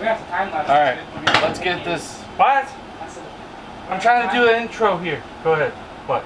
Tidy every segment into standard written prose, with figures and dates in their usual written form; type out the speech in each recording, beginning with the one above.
Alright, let's get this. What? I'm trying to do an intro here. Go ahead. What?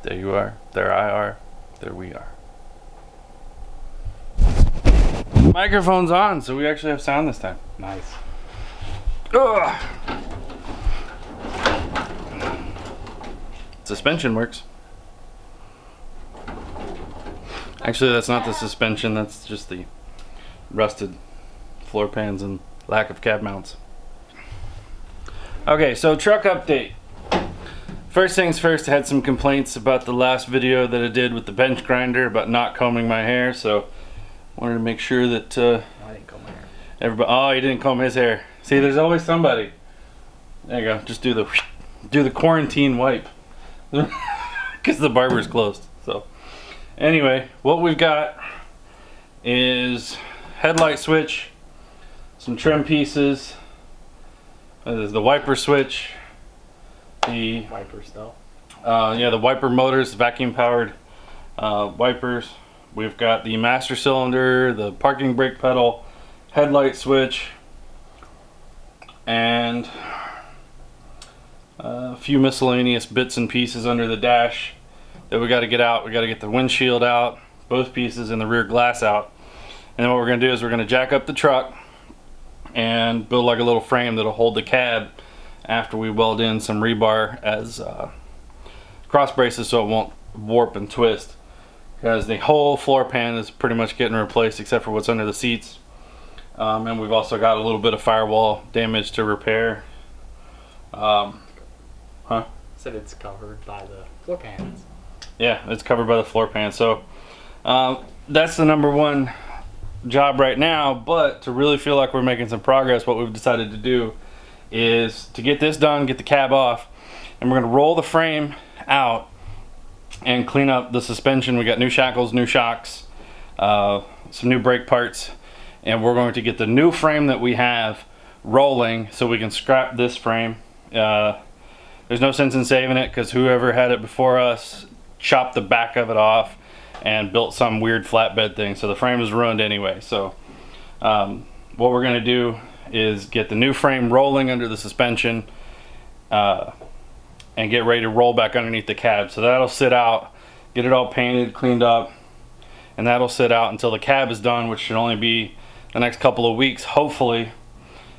There you are, there I are, there we are. Microphone's on, so we actually have sound this time. Nice. Ugh. Suspension works. Actually, that's not the suspension, that's just the rusted floor pans and lack of cab mounts. Okay, so truck update. First things first, I had some complaints about the last video that I did with the bench grinder about not combing my hair, so wanted to make sure that I didn't comb my hair. everybody. Oh, he didn't comb his hair. See, there's always somebody. There you go. Just do the quarantine wipe because the barber's closed. So anyway, what we've got is headlight switch, some trim pieces. There's the wiper switch. The Wiper stuff. Yeah, the wiper motors, vacuum powered wipers. We've got the master cylinder, the parking brake pedal, headlight switch, and a few miscellaneous bits and pieces under the dash that we got to get out. We got to get the windshield out, both pieces, and the rear glass out. And then what we're going to do is we're going to jack up the truck and build like a little frame that'll hold the cab after we weld in some rebar as cross braces so it won't warp and twist, because the whole floor pan is pretty much getting replaced except for what's under the seats, and we've also got a little bit of firewall damage to repair. Said it's covered by the floor pans. Yeah, it's covered by the floor pan, so that's the number one job right now. But to really feel like we're making some progress, what we've decided to do is to get this done, get the cab off, and we're going to roll the frame out and clean up the suspension. We got new shackles, new shocks, some new brake parts, and we're going to get the new frame that we have rolling so we can scrap this frame. There's no sense in saving it because whoever had it before us chopped the back of it off and built some weird flatbed thing, so the frame is ruined anyway. So what we're going to do is get the new frame rolling under the suspension and get ready to roll back underneath the cab. So that'll sit out, get it all painted, cleaned up, and that'll sit out until the cab is done, which should only be the next couple of weeks, hopefully.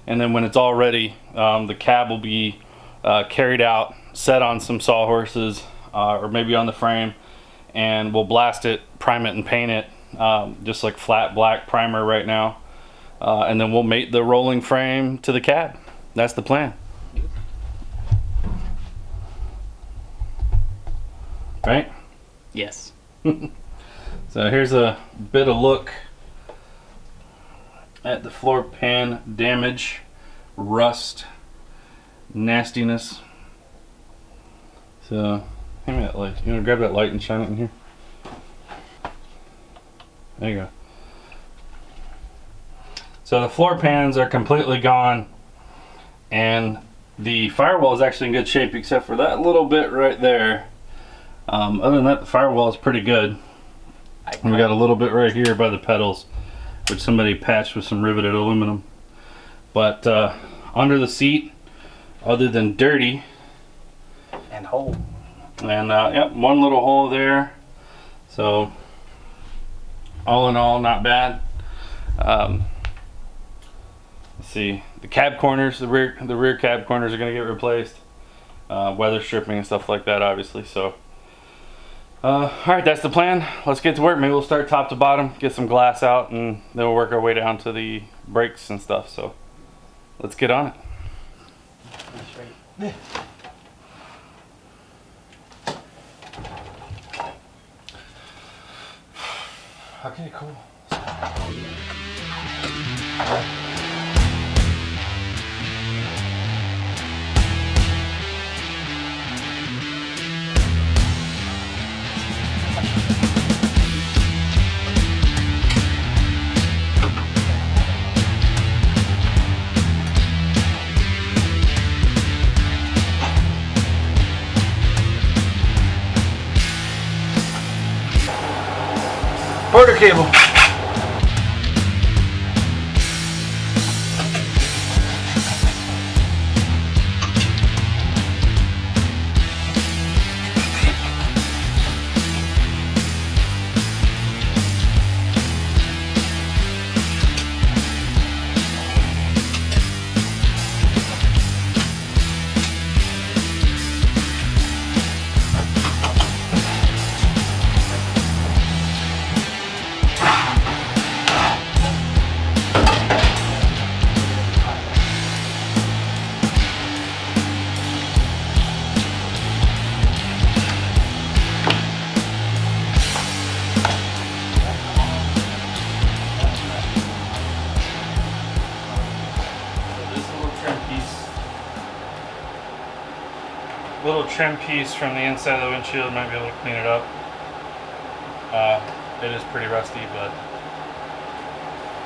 And then when it's all ready, the cab will be carried out, set on some sawhorses or maybe on the frame, and we'll blast it, prime it, and paint it just like flat black primer right now. And then we'll mate the rolling frame to the cab. That's the plan. Right? Yes. So here's a bit of look at the floor pan damage, rust, nastiness. So, hand me that light. You want to grab that light and shine it in here? There you go. So the floor pans are completely gone, and the firewall is actually in good shape except for that little bit right there. Other than that, the firewall is pretty good. And we got a little bit right here by the pedals, which somebody patched with some riveted aluminum. But under the seat, other than dirty And hole. and yep, one little hole there. So all in all, not bad. Let's see, the cab corners, the rear cab corners are going to get replaced. Weather stripping and stuff like that, obviously. So all right, that's the plan. Let's get to work. Maybe we'll start top to bottom, get some glass out, and then we'll work our way down to the brakes and stuff. So let's get on it. That's right. Okay, cool. cable. Little trim piece from the inside of the windshield might be able to clean it up. It is pretty rusty, but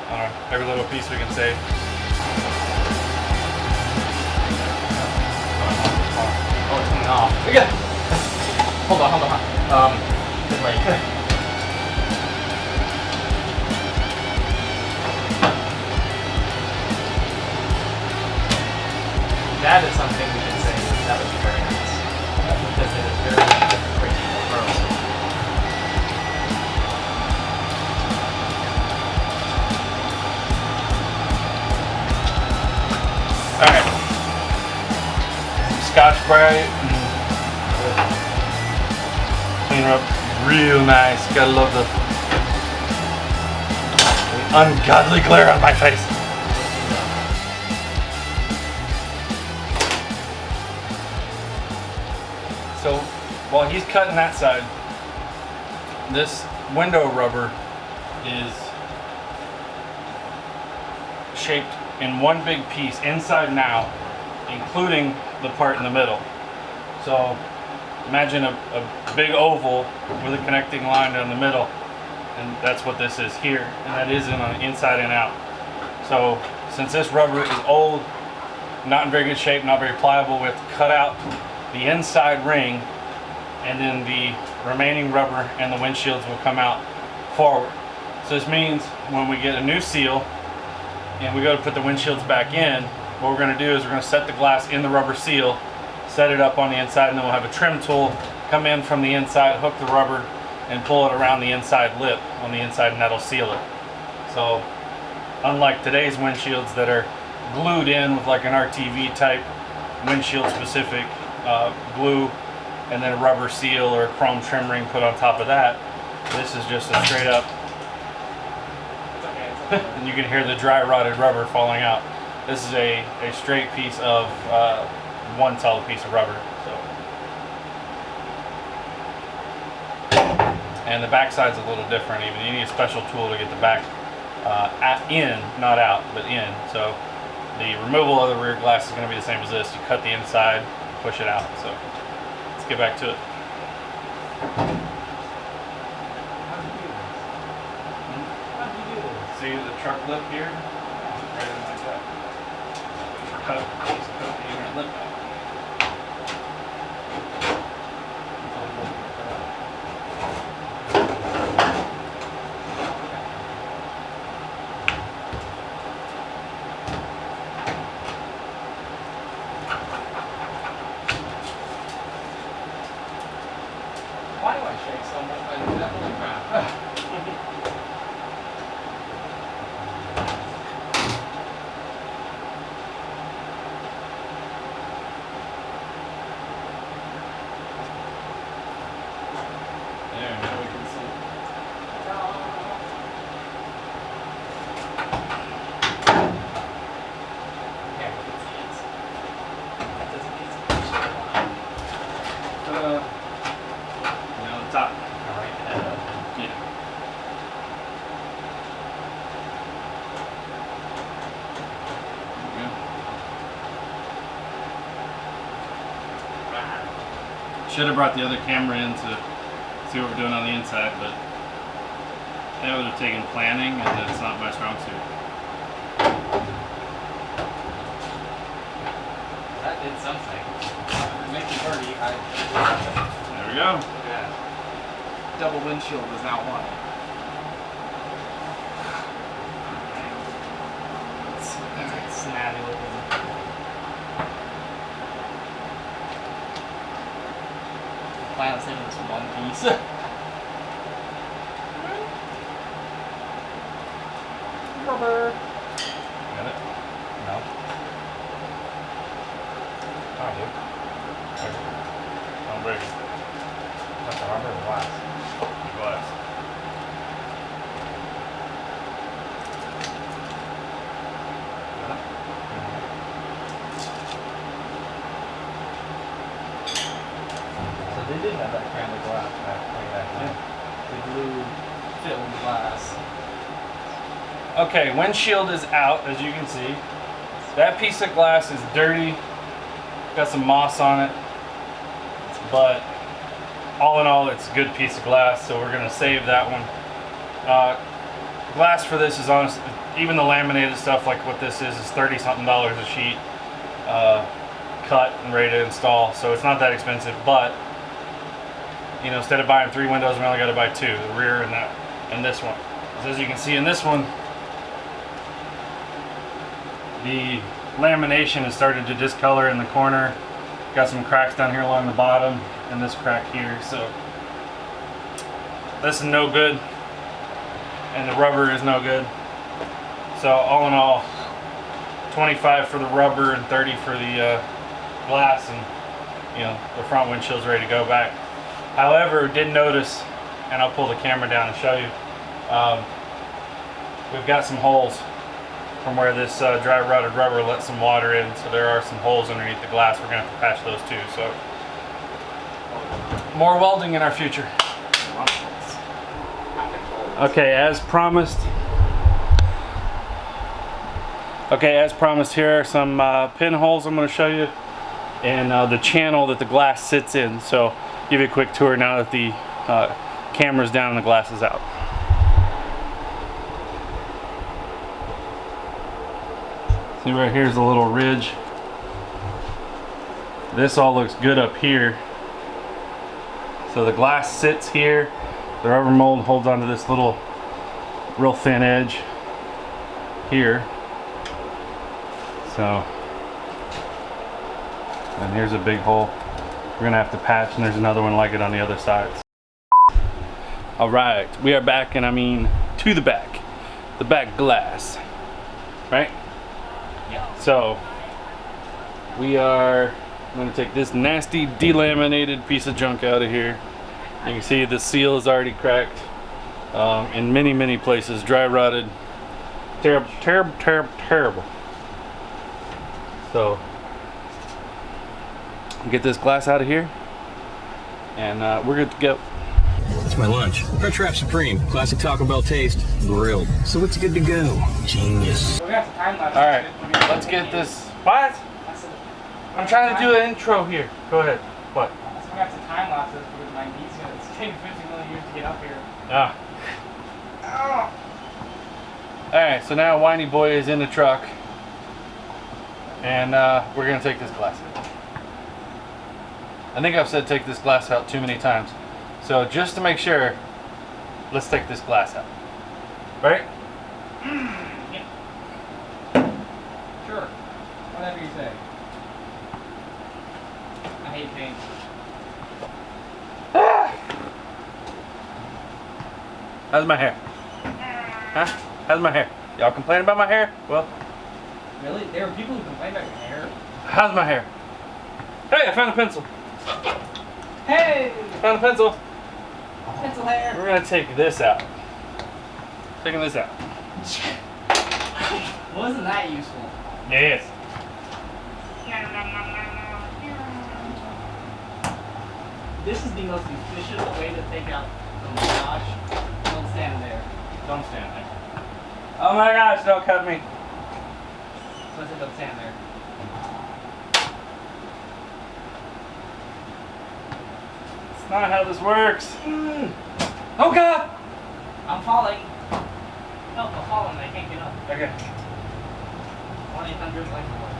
I don't know, every little piece we can save. Oh, it's coming off. Yeah. Hold on. Wait. That is something we can say. That would be very nice. Because it is very different rating of pearls. Alright. Scotch-Brite. Clean her up real nice. Gotta love the ungodly glare on my face. So while he's cutting that side, this window rubber is shaped in one big piece, inside and out, including the part in the middle. So imagine a big oval with a connecting line down the middle, and that's what this is here, and that is on the inside and out. So since this rubber is old, not in very good shape, not very pliable, we have to cut out the inside ring, and then the remaining rubber and the windshields will come out forward. So this means when we get a new seal and we go to put the windshields back in, what we're going to do is we're going to set the glass in the rubber seal, set it up on the inside, and then we'll have a trim tool come in from the inside, hook the rubber, and pull it around the inside lip on the inside, and that'll seal it. So unlike today's windshields that are glued in with like an RTV type windshield specific glue and then a rubber seal or a chrome trim ring put on top of that, this is just a straight up and you can hear the dry rotted rubber falling out. This is a straight piece of one solid piece of rubber. So, and the back side's a little different even. You need a special tool to get the back in, not out, but in. So the removal of the rear glass is going to be the same as this. You cut the inside, push it out. So let's get back to it. See the truck lip here? Right in like that. Cut the inner lip out. Why do I shake so much? I do that really crap. There, now we can see. Yeah, we can see it. That doesn't need to On the top. Alright, Yeah. Should have brought the other camera in to see what we're doing on the inside, but that would have taken planning, and it's not my strong suit. that did something. Make it dirty. There we go. Look at that. Double windshield is now one. plan on saving this one piece. Rubber. Got it? No. Oh, dude. Don't break it. That's the rubber or the glass? The glass. Got it? So they did have that kind of glass back way back then. The blue filled glass. Okay, windshield is out, as you can see. That piece of glass is dirty. Got some moss on it. But all in all, it's a good piece of glass, so we're gonna save that one. Glass for this is honest, even the laminated stuff like what this is $30-something a sheet. Cut and ready to install, so it's not that expensive, but you know, instead of buying 3 windows, we only gotta buy 2, the rear and that and this one. So as you can see in this one, the lamination has started to discolor in the corner. Got some cracks down here along the bottom and this crack here, so this is no good and the rubber is no good. So all in all, 25 for the rubber and 30 for the glass, and you know, the front windshield's ready to go back. However, did notice, and I'll pull the camera down and show you, we've got some holes from where this dry rotted rubber let some water in, so there are some holes underneath the glass. We're gonna have to patch those too. So more welding in our future. Okay, as promised. Okay, as promised, here are some pinholes I'm going to show you, and the channel that the glass sits in. So give you a quick tour now that the camera's down and the glass is out. See right here's a little ridge. This all looks good up here. So the glass sits here. The rubber mold holds onto this little real thin edge here. So, and here's a big hole. We're gonna have to patch, and there's another one like it on the other side. All right, we are back, and I mean to the back glass, right? So we are going to take this nasty delaminated piece of junk out of here. You can see the seal is already cracked in many places, dry rotted, terrible. So get this glass out of here, and we're good to go. That's my lunch. Crunch Wrap Supreme, classic Taco Bell taste, grilled. So it's good to go. Genius. We got some time lapse. All right, let's get this. What? I'm trying to do an intro here. Go ahead. What? We got some time lapses because my knee's gonna take 50 million years to get up here. Ah. Oh. All right, so now Whiny Boy is in the truck, and we're gonna take this glass out. I think I've said take this glass out too many times. So just to make sure, let's take this glass out. Right? Yeah. Sure. Whatever you say. I hate pain. How's my hair? Huh? How's my hair? Y'all complaining about my hair? Well, Really? There were people who complained about your hair? how's my hair? Hey, I found a pencil. Hey! Found a pencil. Pencil hair! We're gonna take this out. Taking this out. Wasn't that useful? Yes. This is the most efficient way to take out the gosh. Don't stand there. Don't stand there. Oh my gosh, don't cut me. So I said don't stand there. It's not how this works. Oh God! I'm falling. No, I'm falling. I can't get up. Okay. 1-800 like what?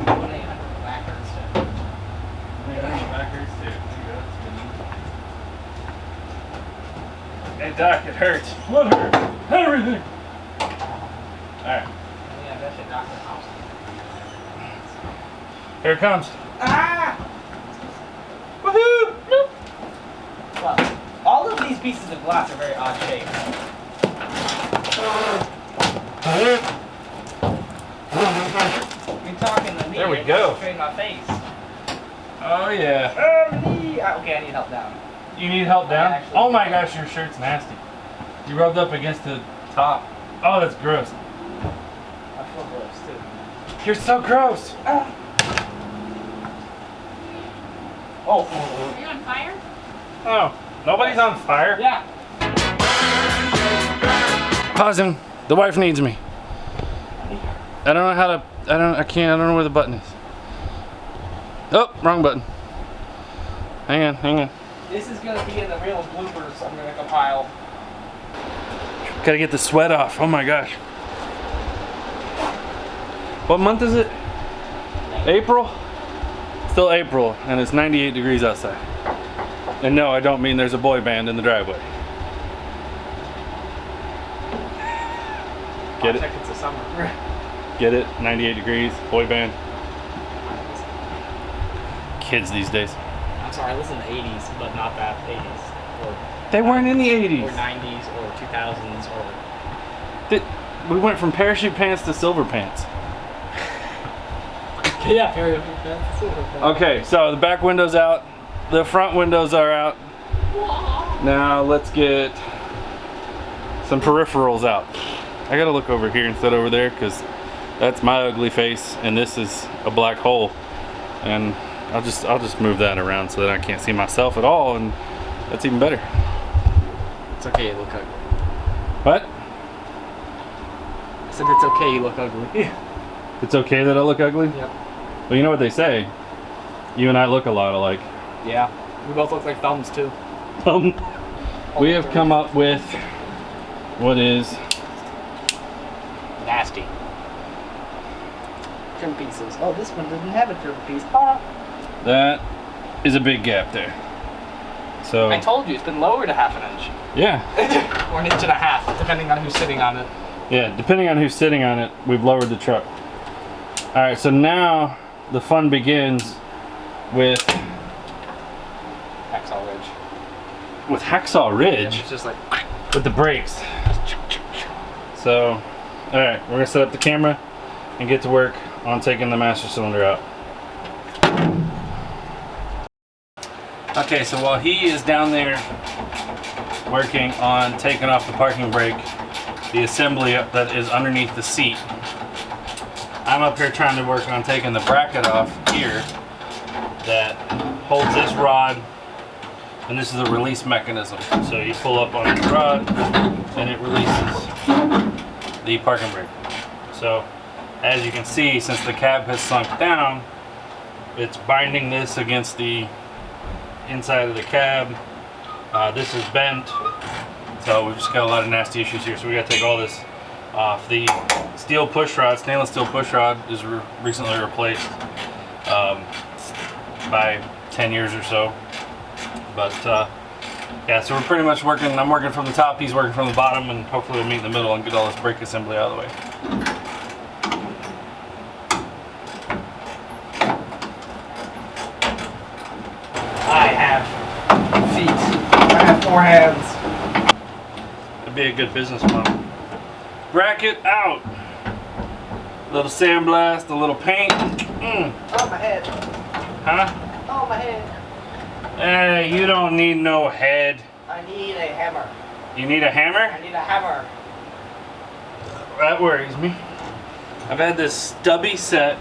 1-800 backwards. Backwards too. Hey Doc, it hurts. What hurts? Everything. Alright. Yeah, that's your doctor house. Here it comes. Ah! Woohoo! Nope. Well, all of these pieces of glass are very odd shaped. You're talking to me. There we go. Straight in my face. Oh yeah. Okay, I need help down. You need help down? Actually, Oh my gosh, your shirt's nasty. You rubbed up against the top. Oh, that's gross. I feel gross too. You're so gross. Oh. Are you on fire? Oh, nobody's on fire. Yeah. Pausing. The wife needs me. I don't know how to. I don't know where the button is. Oh, wrong button. Hang on. This is gonna be in the real bloopers I'm gonna compile. Gotta get the sweat off. Oh my gosh. What month is it? April? Still April, and it's 98 degrees outside. And no, I don't mean there's a boy band in the driveway. Get it? It's the summer. Get it? 98 degrees, boy band. Kids these days. I'm sorry, I listened in the 80s, but not that 80s. Or They weren't in the or 80s. 90s or 2000s or... We went from parachute pants to silver pants. Yeah, period. Okay, so the back window's out. The front windows are out. Now let's get some peripherals out. I gotta look over here instead over there because that's my ugly face and this is a black hole. And I'll just move that around so that I can't see myself at all, and that's even better. It's okay, you look ugly. What? I said it's okay, you look ugly. It's okay that I look ugly? Yep. Well, you know what they say. You and I look a lot alike. Yeah. We both look like thumbs too. We have come up with what is Nasty. Trim pieces. Oh, this one doesn't have a trim piece. Ah. that is a big gap there. So I told you, it's been lowered a half an inch. yeah. Or an inch and a half, depending on who's sitting on it. Yeah, depending on who's sitting on it, we've lowered the truck. All right, so now the fun begins with Hacksaw Ridge. Hacksaw Ridge It's just like... with the brakes. So, all right, we're gonna set up the camera and get to work on taking the master cylinder out. Okay, so while he is down there working on taking off the parking brake, the assembly that is underneath the seat, I'm up here trying to work on taking the bracket off here that holds this rod, and this is the release mechanism. So you pull up on this rod and it releases the parking brake. So as you can see, since the cab has sunk down, it's binding this against the inside of the cab. This is bent, so we've just got a lot of nasty issues here, so we got to take all this off. The steel push rod, stainless steel push rod, is recently replaced by 10 years or so. But yeah, so we're pretty much working, I'm working from the top, he's working from the bottom, and hopefully we'll meet in the middle and get all this brake assembly out of the way. I have feet. I have 4 hands. That'd be a good business model. Bracket out. A little sandblast, a little paint. Oh, my head. Huh? Oh, my head. Hey, you don't need no head. I need a hammer. You need a hammer? I need a hammer. That worries me. I've had this stubby set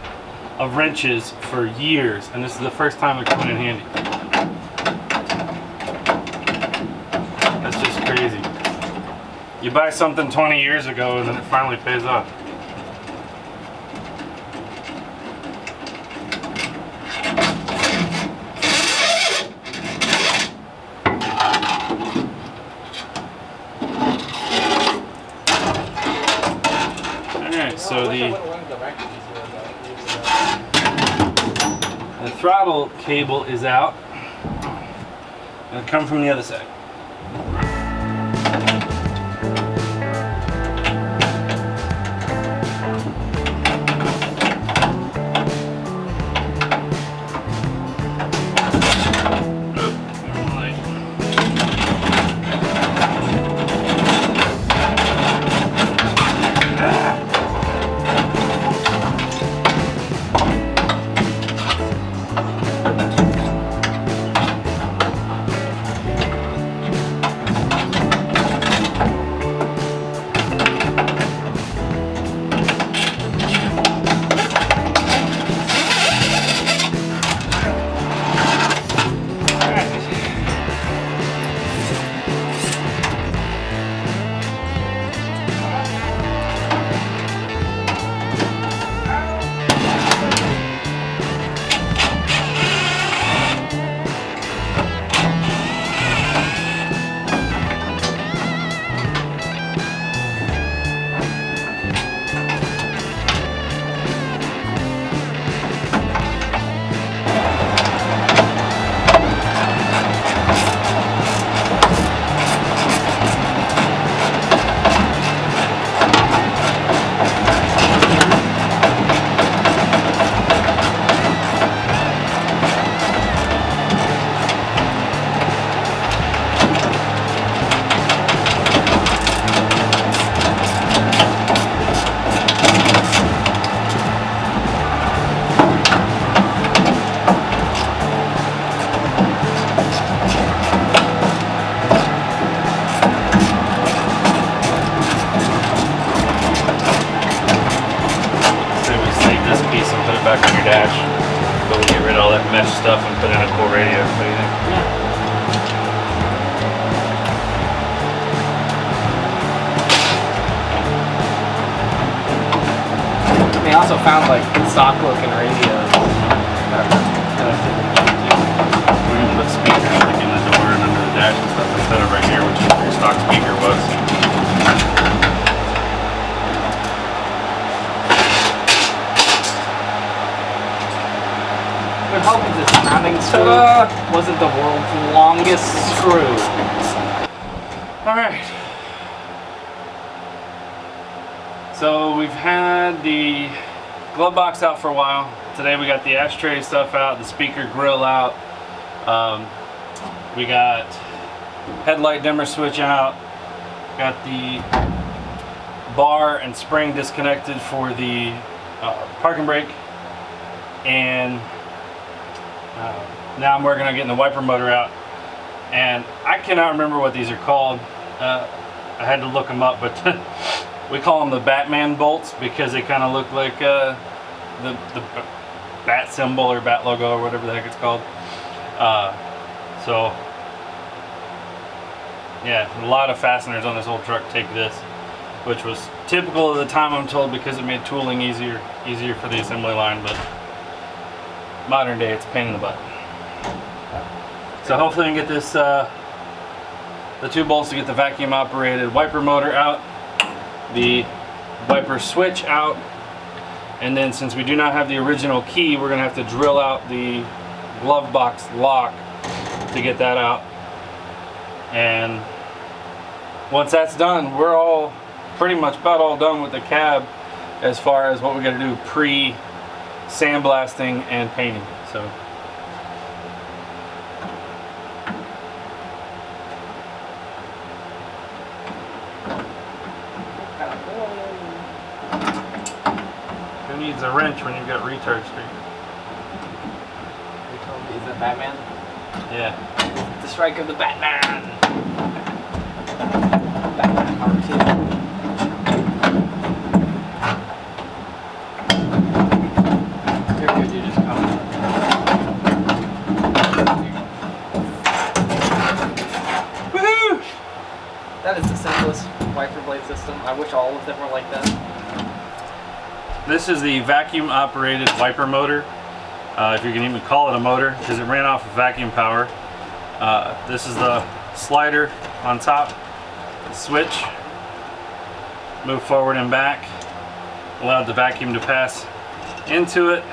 of wrenches for years, and this is the first time they're coming in handy. That's just crazy. You buy something 20 years ago and then it finally pays off. Alright, so the throttle cable is out. It'll come from the other side. stuff and put in a cool radio. What do you think? They also found like stock looking radios. We can put speakers like in the door and under the dash and stuff instead of right here, which is where your stock speaker was. We're hoping this mounting screw wasn't the world's longest screw. Alright. So we've had the glove box out for a while. Today we got the ashtray stuff out, the speaker grill out. We got headlight dimmer switch out. Got the bar and spring disconnected for the parking brake. And now I'm working on getting the wiper motor out. And I cannot remember what these are called. I had to look them up, but we call them the Batman bolts because they kind of look like the bat symbol or bat logo or whatever the heck it's called. So yeah, a lot of fasteners on this old truck take this, which was typical of the time, I'm told, because it made tooling easier for the assembly line, but modern day it's a pain in the butt. So hopefully we can get this the 2 bolts to get the vacuum operated wiper motor out, the wiper switch out, and then since we do not have the original key, we're going to have to drill out the glove box lock to get that out. And once that's done, we're all pretty much about all done with the cab as far as what we got to do pre sandblasting and painting. So who needs a wrench when you've got retard street? They told me, is that Batman? Yeah. The strike of the Batman! Batman R2. You're good, you just come. Woohoo! That is the simplest wiper blade system. I wish all of them were like that. This is the vacuum operated wiper motor, if you can even call it a motor, because it ran off of vacuum power. This is the slider on top, the switch, move forward and back, allowed the vacuum to pass into it,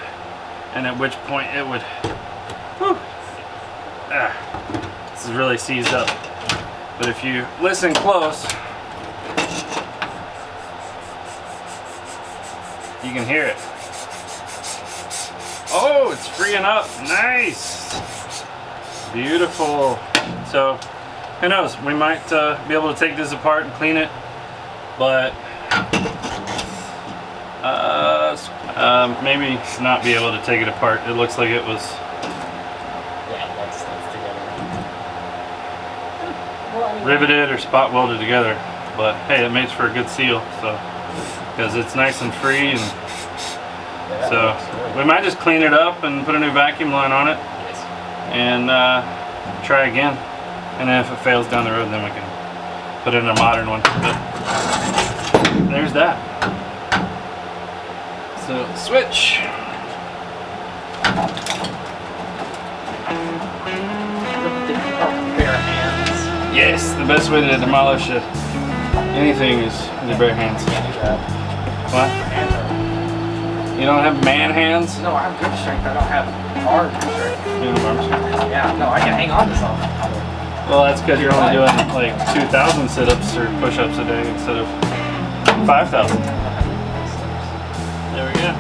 and at which point it would, this is really seized up. But if you listen close, you can hear it. Oh, it's freeing up. Nice. Beautiful. So, who knows? We might be able to take this apart and clean it, but maybe not be able to take it apart. It looks like it was. Yeah, that's together. Riveted or spot welded together. But hey, it makes for a good seal. So, because it's nice and free, and so we might just clean it up and put a new vacuum line on it, and try again. And then if it fails down the road, then we can put in a modern one. But there's that. So switch. Bare hands. Yes, the best way to demolish anything is with bare hands. Can't do that. What? Hands are. You don't have man hands? No, I have grip strength. I don't have arm strength. You have arm strength? Yeah, no, I can hang on to something. Well, that's because you're only doing like 2,000 sit-ups or push-ups a day instead of 5,000. There we go.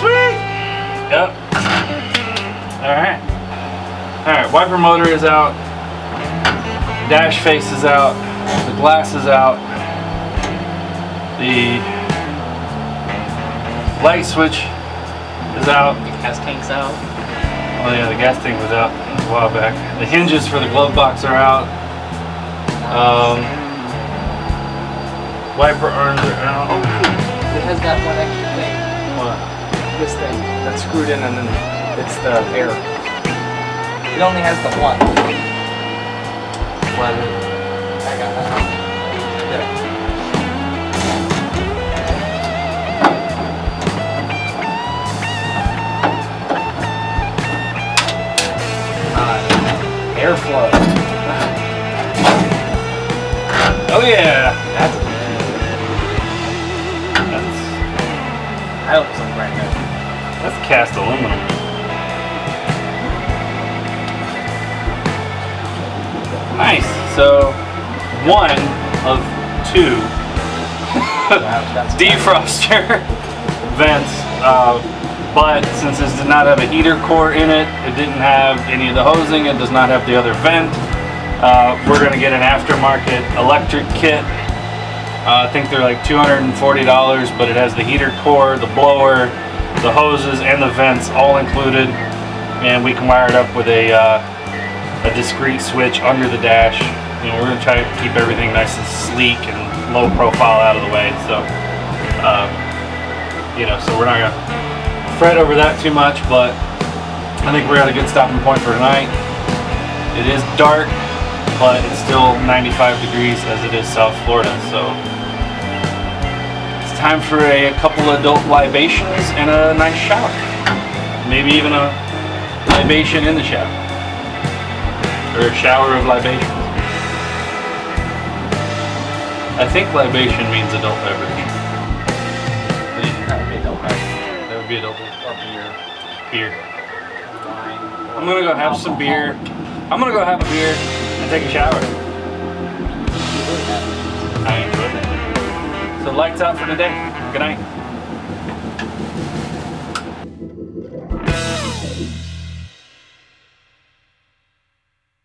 Sweet! Yep. Alright. Alright, wiper motor is out. Dash face is out. The glass is out. The light switch is out. The gas tank's out. Oh yeah, the gas tank was out a while back. The hinges for the glove box are out. Wiper arms are out. It has got one extra thing. this thing that's screwed in, and then it's the air. It only has the one. I got that. There. Airflow. Oh yeah. That looks like brand new. That's cast aluminum. Nice. So, one of two That's defroster vents, but since this did not have a heater core in it, it didn't have any of the hosing, it does not have the other vent. We're going to get an aftermarket electric kit. I think they're like $240, but it has the heater core, the blower, the hoses, and the vents all included, and we can wire it up with a discrete switch under the dash. You know, we're going to try to keep everything nice and sleek and low profile out of the way. So, you know, so we're not going to fret over that too much, but I think we're at a good stopping point for tonight. It is dark, but it's still 95 degrees as it is South Florida, so it's time for a couple adult libations and a nice shower. Maybe even a libation in the shower. Or a shower of libations. I think libation means adult beverage. That would be adult beverage. That would be adult Or beer. beer. Wine. I'm gonna go have some beer. I'm gonna go have a beer and take a shower. I enjoyed it. So lights out for today. Good night.